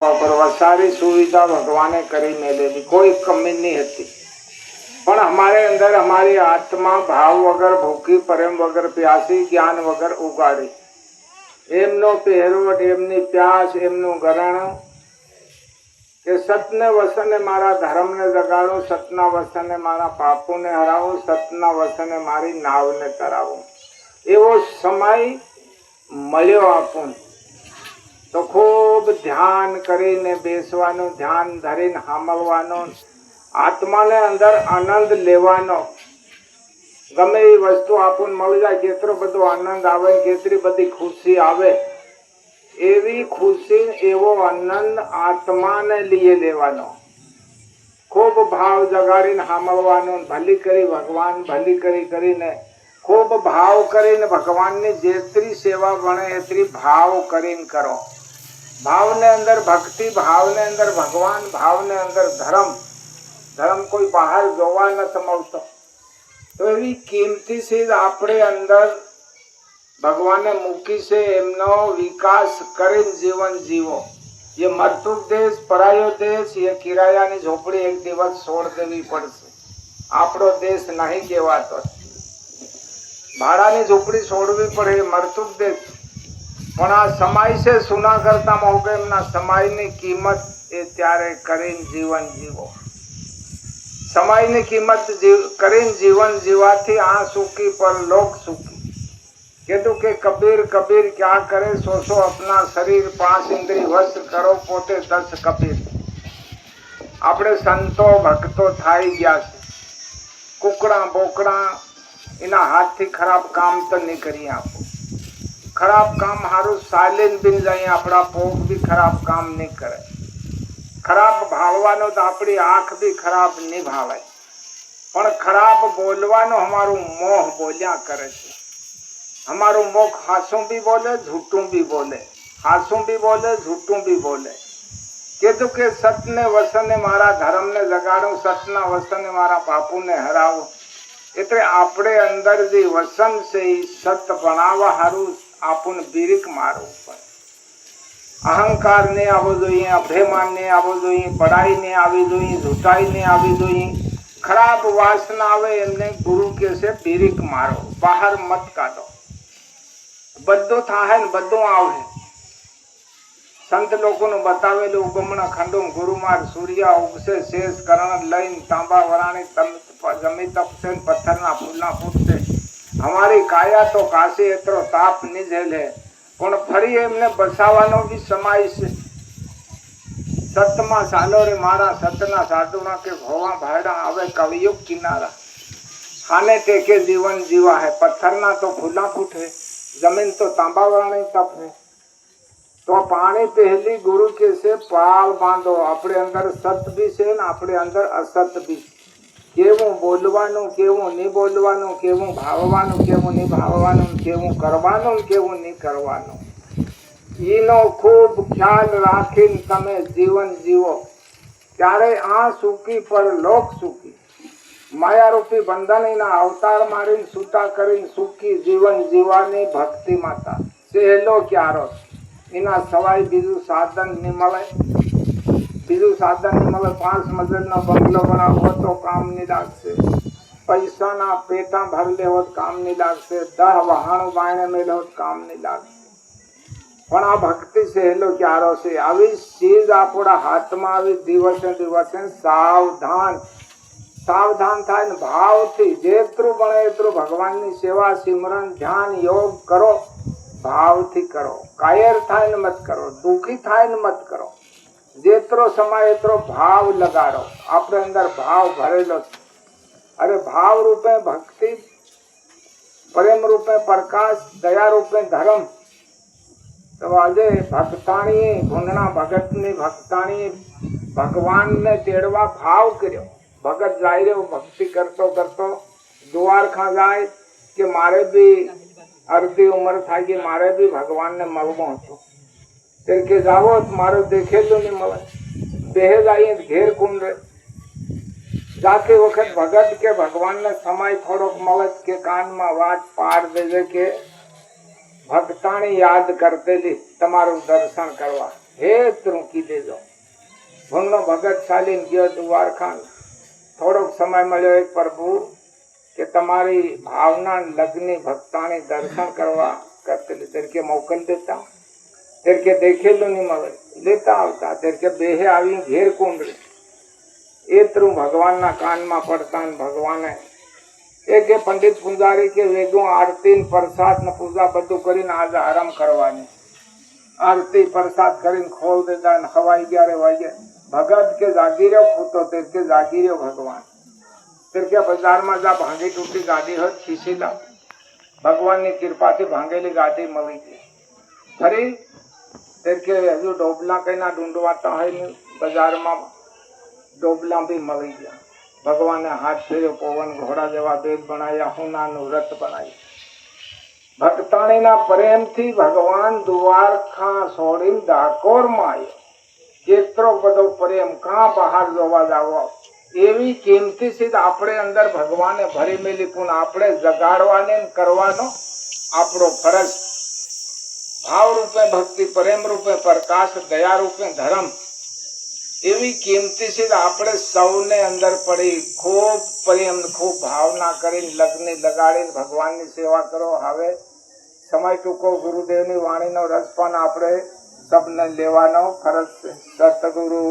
पर सारी सुविधा भगवाने करी मेलेली, कोई कमी नहीं हती। पण हमारे अंदर हमारी आत्मा भाव वगर भूखी, प्रेम वगर प्यासी, ज्ञान वगर उगाड़ी। एमनो पहेरवट, एमनी प्यास, एमनु गरण के सतने वसने मारा धर्म ने जगाड़ो, सतना वसने मारा पापो ने हरावो, सतना वसने मारी नाव ने तरावो। एवो समय मळ्यो आपन तो खूब ध्यान करीने बेसवानो, ध्यान धरीने हामलवानो, आत्मा ने अंदर आनंद लेवानो। गमे ए वस्तु आपन मळी जाय, केतरो बधो आनंद आवे, केतरी बधी खुशी आवे, एवी खुशी एवो आनंद आत्मा ने लिए लेवानो। खूब भाव जगाड़ीने हामलवानो, भली करी भगवान भली करी करीने खूब भाव करीने भगवान ने जेतरी सेवा बने एतरी भाव करीने करो। भाव ने अंदर भक्ति, भाव ने अंदर भगवान, भाव ने अंदर धर्म। धर्म कोई बाहर जोवा न समझतो। तो एवी कीमती चीज आपणे अंदर भगवान ने मूकी से एमनो विकास करीने जीवन जीवो। ये मरतुक देश, परायो देश, ये किरायानी झोपड़ी एक दिवस छोड़ देवी पड़से। आपणो देश नहीं कहेवातो, भाड़ानी झोपड़ी छोड़वी पड़े, मरतुक देश। पण आ समाय से सुना करता मोगे एमना समायनी किंमत ए त्यारे करीने जीवन जीवो। समायनी किंमत करीने जीवन जीवाथी आ सुखी पर लोक सुखी। कीधु के कबीर कबीर क्या करे, सो सो अपना शरीर 5 इंद्रिय वश करो, पोते 10 कबीर। आपणे संतो भक्तो थाई गया छे, कुकड़ा बोकड़ा इना हाथ थी खराब काम तो नहीं करी। आपो खराब काम हारू सालीन बिन जाए, अपना पोग भी खराब काम नहीं करे। खराब भाववानो तो अपनी आंख भी खराब नहीं भावे, पण खराब बोलवानो हमारू मोह बोल्या करे छे। हमारू मोह हासू भी बोले, झूठू भी बोले, हासू भी बोले, झूठू भी बोले। कीधु के सतने वसने मारा धर्म ने जगाड़ू, सतना वसने मारा पापू ने हरावू। एटले आपणे अंदर जे वसन से सत बनावा हारू आपन बीरिक मारવું પડે। અહંકાર ને આવવો જોઈએ, અભિમાન ને આવવો જોઈએ, બડાઈ ને આવી જોઈએ, ઝૂઠાઈ ને આવી જોઈએ। ખરાબ વાસના આવે એમને ગુરુ કે છે બીરિક મારો, બહાર મત કાઢો। બધું થાય ને બધું આવે। સંત લોકોનું બતાવેલું ઉગમણા ખંડોમ ગુરુમાર સૂર્ય ઉગશે, શેષ કરણ લઈને તાંબા વરાણી જમી તપશે, પથ્થરના ફૂલના ફૂટશે। हमारी काया तो काशी एतरो ताप नहीं झेले, पण फरी एमने बसावानो भी समय से। सतमा सालो रे मारा सतना साधुना के भोवा भाड़ा आवे कवियुग किनारा। खाने टेके जीवन जीवा है, पत्थरना तो फूला फूटे, जमीन तो तांबा वराणी तप है। तो पानी पहली गुरु के से पाल बांधो। अपने अंदर सत भी से न अपने अंदर असत भी। केवुं बोलवानुं, केवुं नहीं बोलवानुं, केवुं भाववानुं, केवुं नहीं भाववानुं, केवुं करवानुं, केवुं नहीं करवानुं, ईनो खूब ख्याल राखीने तमे जीवन जीवो। त्यारे आ सुखी पर लोक सुखी। माया रूपी बंधन अवतार मारीने सूता करीने सुखी जीवन जीवानी भक्ति माता सहेलो क्यारो। इना सवाई बीजू साधन नहीं मळे, बीजू साधन नहीं मळे। 5 मंजिलनो बंगलो बनावो तो काम नहीं लागशे, पैसा ना पेटा भर ले हो काम नहीं लागशे, 10 वहाणु बायणे मेलो काम नहीं लागशे। पण आ भक्ति सहेलो क्यारो छे। आवी चीज आपड़ा हाथ में आवी दिवसे दिवसे सावधान सावधान थाय ने भावथी जेतरू बने एतरू भगवाननी सेवा सिमरन ध्यान योग करो। भावथी करो, कायर थाय ने मत करो, दुखी थाय ने मत करो। जेतरो समय एतरो भाव लगाड़ो। अपने अंदर भाव भरेलो छे। अरे भाव रूपे भक्ति, प्रेम रूपे प्रकाश, दया रूपे धर्म। तो आज भक्ताणी भूंडना भगतनी भक्ताणी भगवान ने तेड़वा भाव कर्यो। भगत जाई रह्यो, भक्ति करतो करतो द्वारका जाए कि मारे भी अर्धी उम्र था कि मारे भी भगवान ने मलबो हतो। तेरे के जावो मारो देखे तो नहीं मले, बेहे जाइए घेर कुंड जाते वक्त भगत के भगवान ने समय थोड़ोक मलत के कान में आवाज पार देजे के भक्ताणी याद करते ली तमारू दर्शन करवा। हे त्रुकी देजो। ભગત ચાલીને ગયો દ્વારકા. થોડોક સમય મળ્યો એક પ્રભુ કે તમારી ભાવના લગ્ન ભક્તાને દર્શન કરવા કરતે તરીકે મોકલ દેતા, તરીકે દેખેલું નહીં મળે લેતા આવતા, તરીકે બેહે આવી ઘેર કુંડળી એટલું ભગવાનના કાનમાં પડતા. ભગવાને એક પંડિત પૂજારી કે વેગો આરતી પ્રસાદ ને પૂજા બધું કરીને આજ આરામ કરવાની. આરતી પ્રસાદ કરીને ખોલ દેતા ને હવાઈ 11 વાગે ભગત કે જાગી રહ્યો પૂતો તે કે જાગી રહ્યો ભગવાન. તે કે બજારમાં જા ભાંગી તૂટી ગાડી હોય ખીસી લા. ભગવાનની કૃપાથી ભાંગેલી ગાડી મળી ગઈ. ફરી તે કે હજુ ડોબલા કઈના ઢૂંઢવાતા હોય ને બજારમાં ડોબલા બી મળી ગયા. ભગવાને હાથ ફેર્યો, પવન ઘોડા જેવા બેગ બનાવ્યા, હુનાનું રથ બનાવ્યું. ભક્તાણીના પ્રેમથી ભગવાન દ્વારકા છોડીને ડાકોરમાં આવ્યો. કેટલો બધો પ્રેમ, કાં બહાર જોવા જાવ. એવી કિંમતી સીધ આપણે અંદર ભગવાને ભરી મેલી, પણ આપણે જગાડવાને કરવાનો આપણો ફરજ. ભાવ રૂપે ભક્તિ, પ્રેમ રૂપે પ્રકાશ, દયા રૂપે ધર્મ. એવી કિંમતી સીધ આપણે સૌને અંદર પડી ખૂબ પ્રેમ ખૂબ ભાવના કરીને લગ્ન લગાડીને ભગવાનની સેવા કરો. હવે સમય ટૂંકો, ગુરુદેવની વાણીનો રસ પણ આપણે સબને લેવાનો ફરજ છે. સતગુરુ